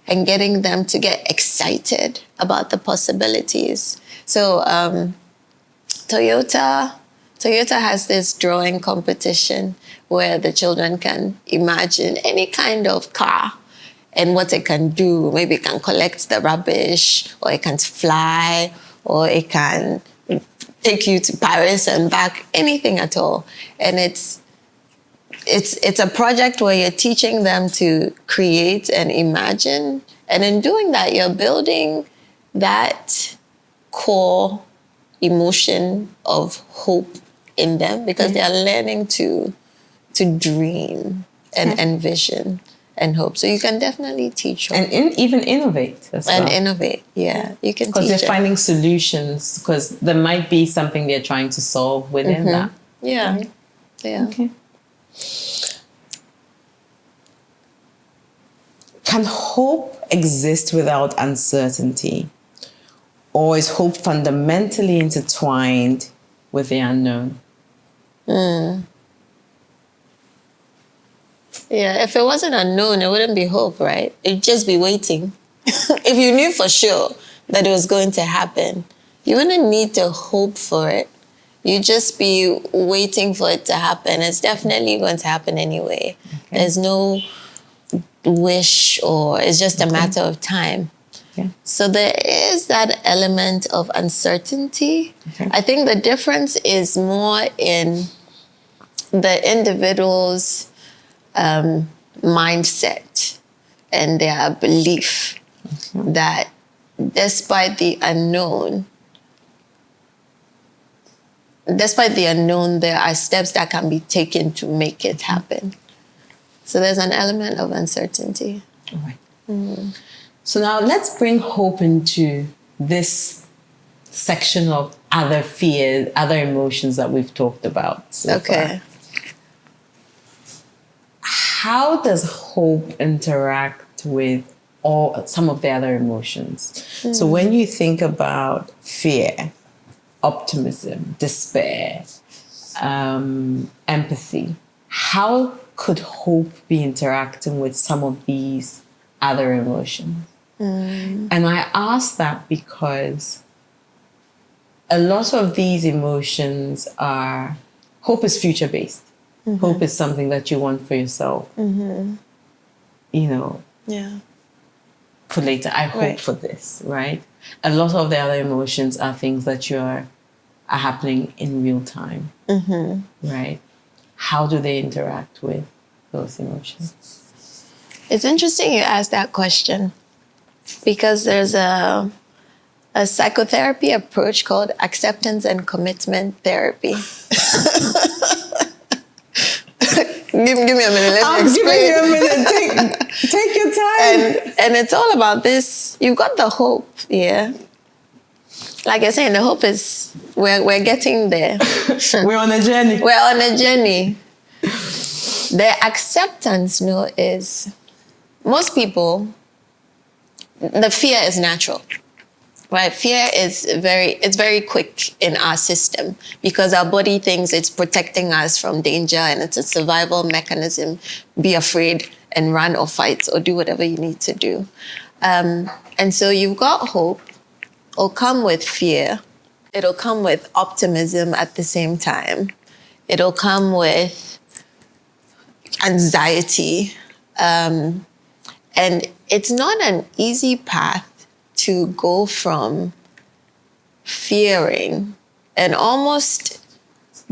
and getting them to get excited about the possibilities. So Toyota has this drawing competition where the children can imagine any kind of car and what it can do. Maybe it can collect the rubbish, or it can fly, or it can take you to Paris and back, anything at all. And it's a project where you're teaching them to create and imagine. And in doing that, you're building that core emotion of hope in them, because they are learning to dream and envision and hope. So you can definitely teach hope. And even innovate as well. And innovate, yeah. You can teach Because they're them. finding solutions, because there might be something they're trying to solve within that. Yeah, Right? yeah. Okay. Can hope exist without uncertainty? Or is hope fundamentally intertwined with the unknown? Yeah, if it wasn't unknown, it wouldn't be hope, right? It'd just be waiting. If you knew for sure that it was going to happen, you wouldn't need to hope for it. You'd just be waiting for it to happen. It's definitely going to happen anyway. Okay. There's no wish, or it's just a matter of time. Okay. So there is that element of uncertainty. Okay. I think the difference is more in the individual's mindset and their belief that despite the unknown, there are steps that can be taken to make it happen. So there's an element of uncertainty. All right. So now let's bring hope into this section of other fears, other emotions that we've talked about so far. How does hope interact with some of the other emotions? So when you think about fear, optimism, despair, empathy, how could hope be interacting with some of these other emotions? And I ask that because a lot of these emotions hope is future-based. Hope is something that you want for yourself. You know, for later. I hope for this, right? A lot of the other emotions are things that are happening in real time, right? How do they interact with those emotions? It's interesting you asked that question, because there's a psychotherapy approach called acceptance and commitment therapy. Give me a minute. Let me explain. Give you a minute. Take your time. And it's all about this. You've got the hope, yeah. Like you're saying, the hope is we're getting there. We're on a journey. We're on a journey. The acceptance, is most people. The fear is natural. Right, fear is very quick in our system, because our body thinks it's protecting us from danger, and it's a survival mechanism. Be afraid and run or fight or do whatever you need to do. And so you've got hope. It'll come with fear. It'll come with optimism at the same time. It'll come with anxiety. And it's not an easy path to go from fearing and almost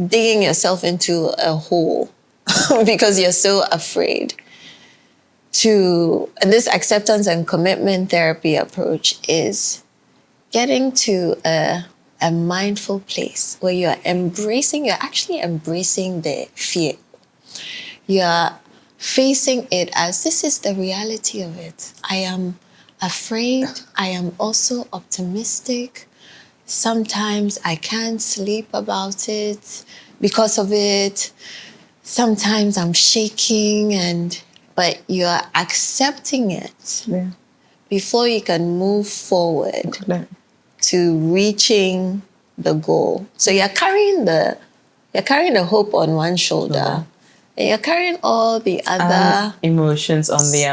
digging yourself into a hole because you're so afraid, and this acceptance and commitment therapy approach is getting to a mindful place where you're actually embracing the fear. You're facing it as this is the reality of it. I am afraid. I am also optimistic. Sometimes I can't sleep about it because of it. Sometimes I'm shaking, but you're accepting it before you can move forward to reaching the goal. So you're carrying the hope on one shoulder, and you're carrying all the other emotions on the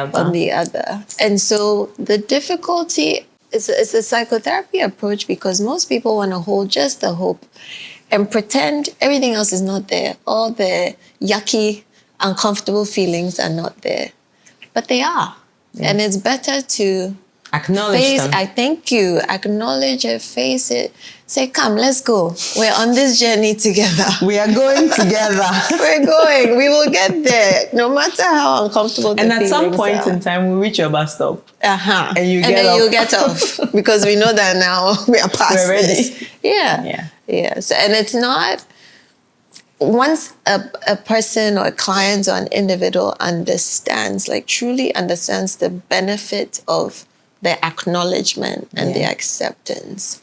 other. And so the difficulty is a psychotherapy approach, because most people want to hold just the hope and pretend everything else is not there. All the yucky, uncomfortable feelings are not there, but they are. And it's better to acknowledge them. I thank you. Acknowledge it, face it. Say, come, let's go. We're on this journey together. We are going together. We're going. We will get there, no matter how uncomfortable the And at some feelings point are. in time, we reach your bus stop. And you then get off. you get off, because we know that now we are past We're ready. this. Yeah. So, and it's not, once a person or a client or an individual understands, like truly understands the benefit of the acknowledgement and the acceptance,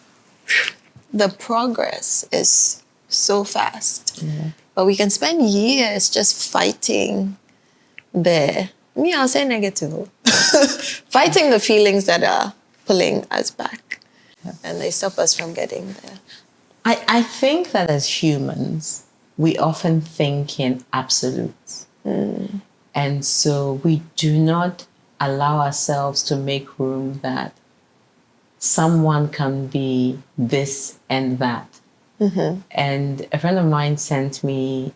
the progress is so fast. But we can spend years just fighting I'll say negative, fighting the feelings that are pulling us back, and they stop us from getting there. I think that as humans, we often think in absolutes. And so we do not allow ourselves to make room that someone can be this and that. And a friend of mine sent me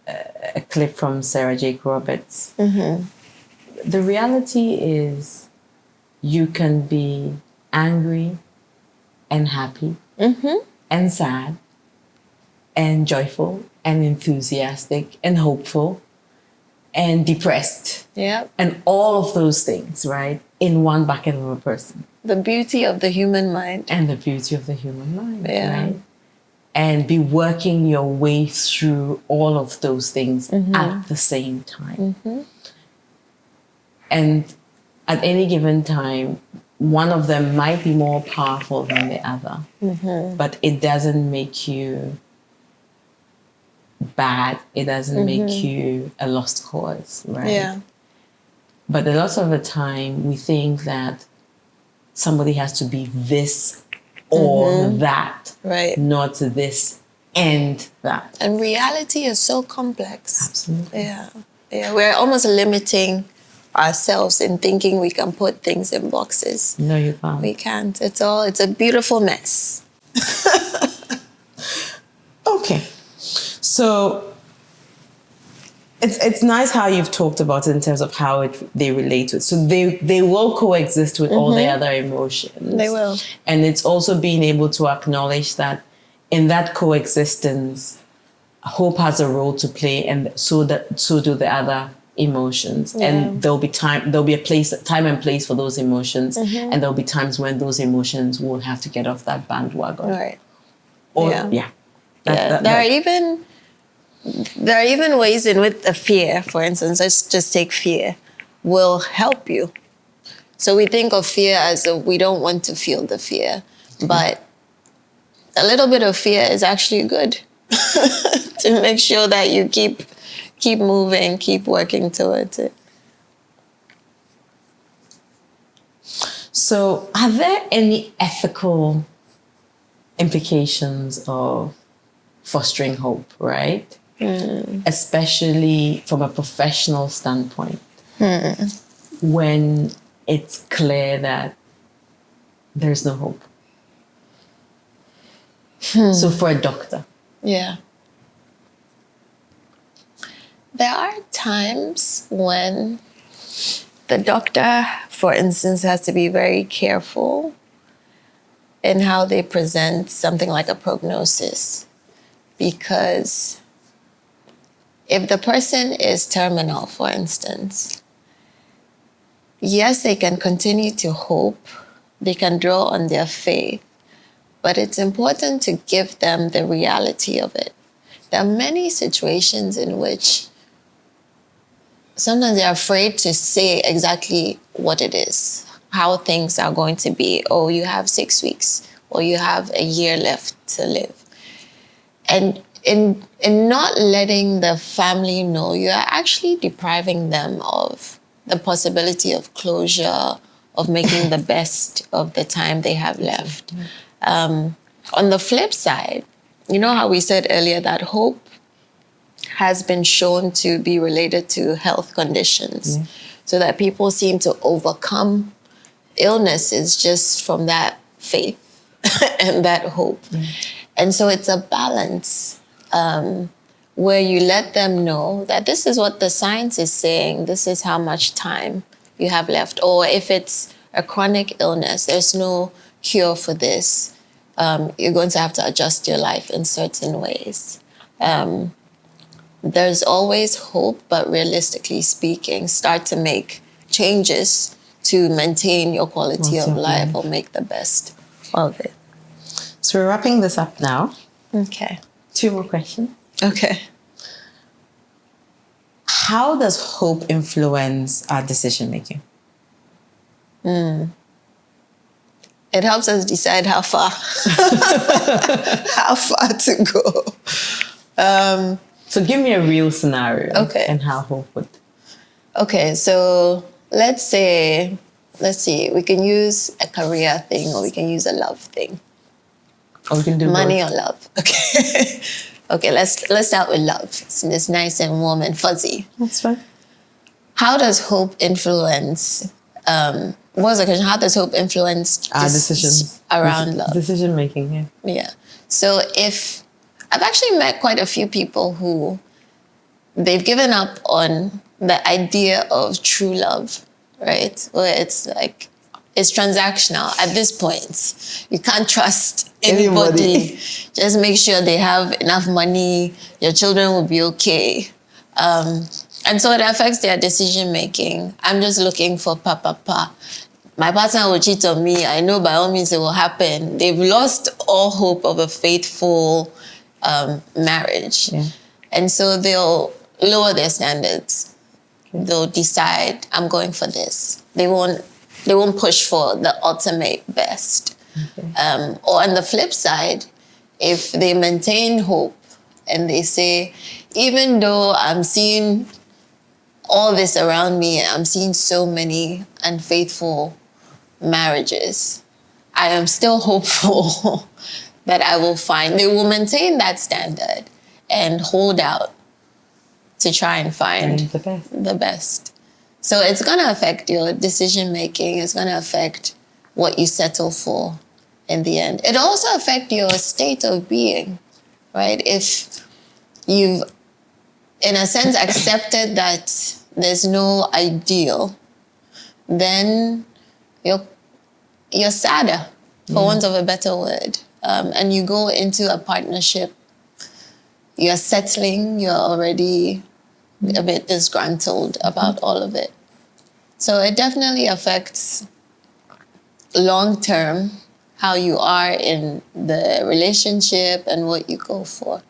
a clip from Sarah Jake Roberts. The reality is you can be angry and happy and sad and joyful and enthusiastic and hopeful and depressed. And all of those things, right, in one bucket of a person. The beauty of the human mind. And the beauty of the human mind, right? And be working your way through all of those things at the same time. And at any given time, one of them might be more powerful than the other, but it doesn't make you bad. It doesn't make you a lost cause, right? But a lot of the time, we think that somebody has to be this or that, not this and that. And reality is so complex. Absolutely. Yeah, we're almost limiting ourselves in thinking we can put things in boxes. No, you can't. We can't. It's a beautiful mess. Okay. So it's nice how you've talked about it in terms of how they relate to it. So they will coexist with all the other emotions. They will. And it's also being able to acknowledge that in that coexistence, hope has a role to play, and so do the other emotions. And there'll be time and place for those emotions, and there'll be times when those emotions will have to get off that bandwagon. Right. There are even ways in which the fear, for instance, let's just take fear, will help you. So we think of fear as we don't want to feel the fear, but a little bit of fear is actually good to make sure that you keep moving, keep working towards it. So are there any ethical implications of fostering hope, right? Especially from a professional standpoint, when it's clear that there's no hope. So for a doctor. Yeah. There are times when the doctor, for instance, has to be very careful in how they present something like a prognosis. Because if the person is terminal, for instance, yes, they can continue to hope, they can draw on their faith, but it's important to give them the reality of it. There are many situations in which sometimes they're afraid to say exactly what it is, how things are going to be. Oh, you have 6 weeks, or you have a year left to live. And in not letting the family know, you are actually depriving them of the possibility of closure of making the best of the time they have left. On the flip side, you know how we said earlier that hope has been shown to be related to health conditions, so that people seem to overcome illnesses just from that faith and that hope. And so it's a balance where you let them know that this is what the science is saying, this is how much time you have left. Or if it's a chronic illness, there's no cure for this. You're going to have to adjust your life in certain ways. There's always hope, but realistically speaking, start to make changes to maintain your quality of life or make the best of it. So we're wrapping this up now. Okay. 2 more questions. Okay. How does hope influence our decision making? It helps us decide how far to go. So give me a real scenario. Okay. And how hope would. Okay, so let's see, we can use a career thing or we can use a love thing. Or we can do Money both. or love. Okay. Okay, let's start with love. So it's nice and warm and fuzzy. That's fine. How does hope influence what was the question? How does hope influence Our decisions around love? Decision making, yeah. Yeah. So if I've actually met quite a few people who they've given up on the idea of true love, right? Where it's like, it's transactional at this point. You can't trust anybody. Just make sure they have enough money. Your children will be okay. And so it affects their decision making. I'm just looking for pa. My partner will cheat on me. I know by all means it will happen. They've lost all hope of a faithful marriage. Yeah. And so they'll lower their standards. Okay. They'll decide, I'm going for this. They won't push for the ultimate best. Okay. Or on the flip side, if they maintain hope and they say, even though I'm seeing all this around me, I'm seeing so many unfaithful marriages, I am still hopeful that I will find, they will maintain that standard and hold out to try and find the best. So it's going to affect your decision making. It's going to affect what you settle for in the end. It also affects your state of being, right? If you've, in a sense, accepted that there's no ideal, then you're sadder, for want of a better word. And you go into a partnership, you're settling, you're already a bit disgruntled about all of it. So it definitely affects long-term how you are in the relationship and what you go for.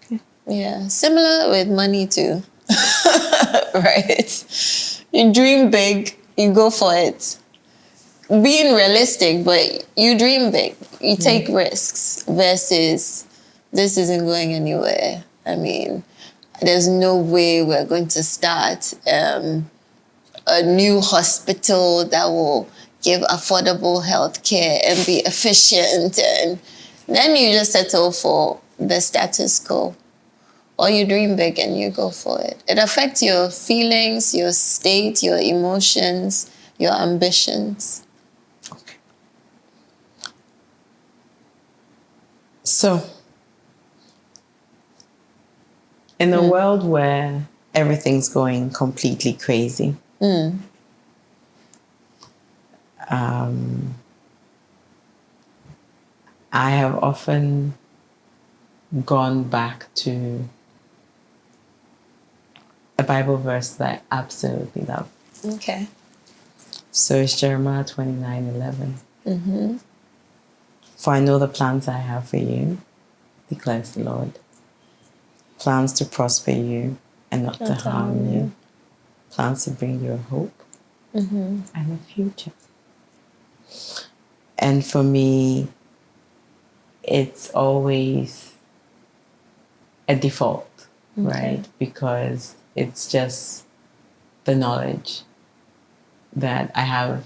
Okay. Yeah, similar with money too, right? You dream big, you go for it. Being realistic, but you dream big. You take risks versus this isn't going anywhere. I mean, there's no way we're going to start a new hospital that will give affordable health care and be efficient. And then you just settle for the status quo. Or you dream big and you go for it. It affects your feelings, your state, your emotions, your ambitions. Okay. So, in a world where everything's going completely crazy, I have often gone back to a Bible verse that I absolutely love. Okay. So it's Jeremiah 29:11. For I know the plans I have for you, declares the Lord. Plans to prosper you and not to harm you. Plans to bring you a hope and a future. And for me, it's always a default, right? Because it's just the knowledge that I have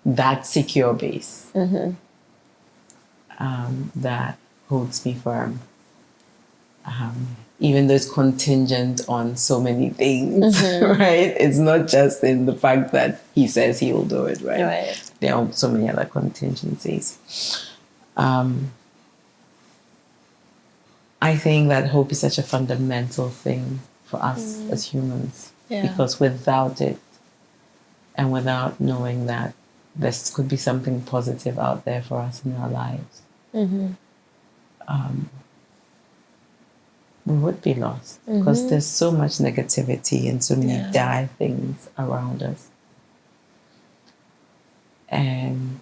that secure base that holds me firm. Even though it's contingent on so many things, right? It's not just in the fact that he says he will do it, right? Right. There are so many other contingencies. I think that hope is such a fundamental thing for us as humans. Yeah. Because without it, and without knowing that there could be something positive out there for us in our lives, we would be lost. Because there's so much negativity and so many dire things around us. And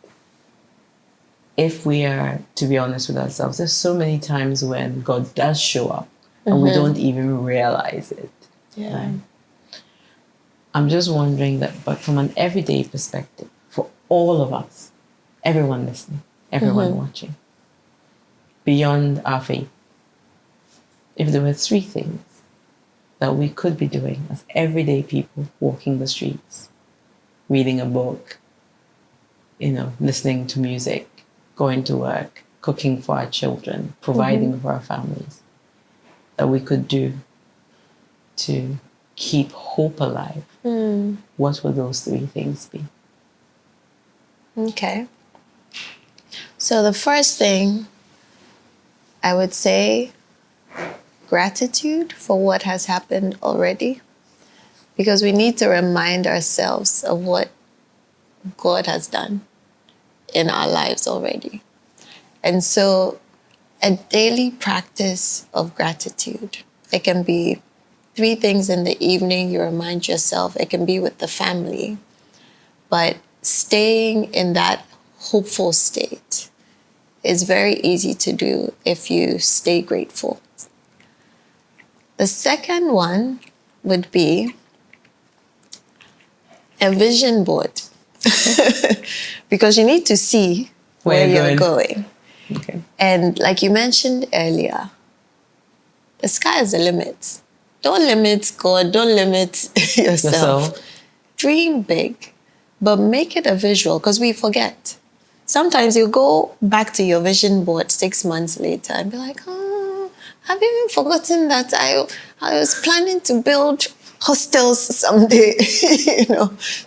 if we are to be honest with ourselves, there's so many times when God does show up and we don't even realize it. Yeah. Right? I'm just wondering that, but from an everyday perspective, for all of us, everyone listening, everyone watching, beyond our faith, if there were 3 things that we could be doing as everyday people walking the streets, reading a book, listening to music, going to work, cooking for our children, providing for our families, that we could do to keep hope alive, what would those 3 things be? Okay. So the first thing I would say, gratitude for what has happened already, because we need to remind ourselves of what God has done in our lives already. And so a daily practice of gratitude, it can be 3 things in the evening you remind yourself. It can be with the family, but staying in that hopeful state is very easy to do if you stay grateful. The second one would be a vision board, because you need to see where you're going. Okay. And like you mentioned earlier, the sky is the limit. Don't limit God, don't limit yourself. Dream big, but make it a visual, because we forget. Sometimes you go back to your vision board 6 months later and be like, oh, I've even forgotten that I was planning to build hostels someday,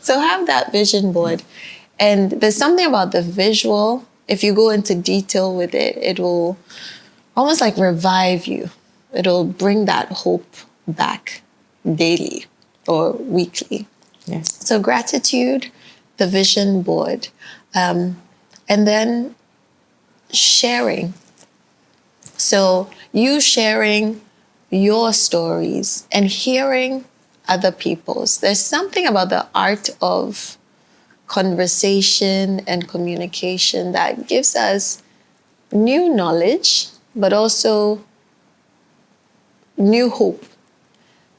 So have that vision board. And there's something about the visual, if you go into detail with it, it will almost like revive you. It'll bring that hope back daily or weekly. Yes. So gratitude, the vision board, and then sharing. So you sharing your stories and hearing other people's. There's something about the art of conversation and communication that gives us new knowledge, but also new hope,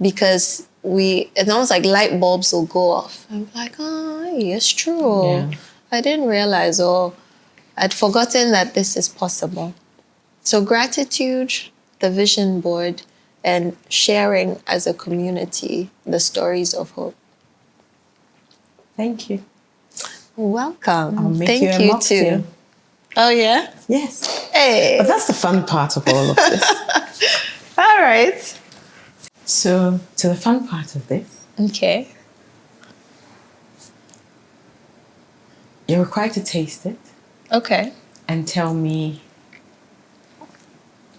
because it's almost like light bulbs will go off. I'm like, oh, it's true. Yeah. I didn't realize, or I'd forgotten that this is possible. So gratitude, the vision board, and sharing as a community the stories of hope. Thank you. Welcome. I'll make Thank you a you mocktail. too. Oh yeah? Yes. Hey. But that's the fun part of all of this. All right. So, to the fun part of this, Okay. you're required to taste it Okay. and tell me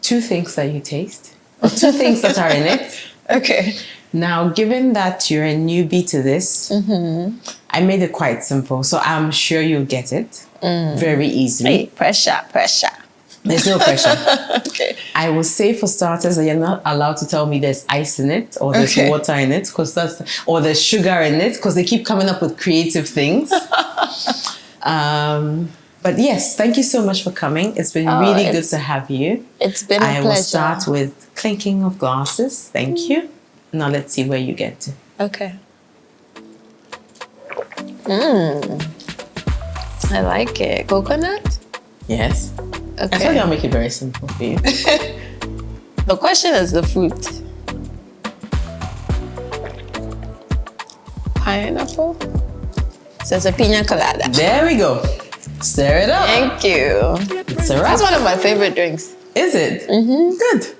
2 things that you taste, or 2 things that are in it. Okay. Now, given that you're a newbie to this, I made it quite simple, so I'm sure you'll get it very easily. Hey, pressure. There's no pressure. Okay. I will say for starters that you're not allowed to tell me there's ice in it or there's Okay. water in it, or there's sugar in it, because they keep coming up with creative things. But yes, thank you so much for coming. It's been really good to have you. It's been a I pleasure. will start with clinking of glasses. Thank you. Now let's see where you get to. Okay. I like it. Coconut? Yes. I Okay. thought I'll make it very simple for you. The question is the fruit. Pineapple? So it's a pina colada. There we go. Stir it up. Thank you. It's a wrap. That's one of my favorite drinks. Is it? Mm-hmm. Good.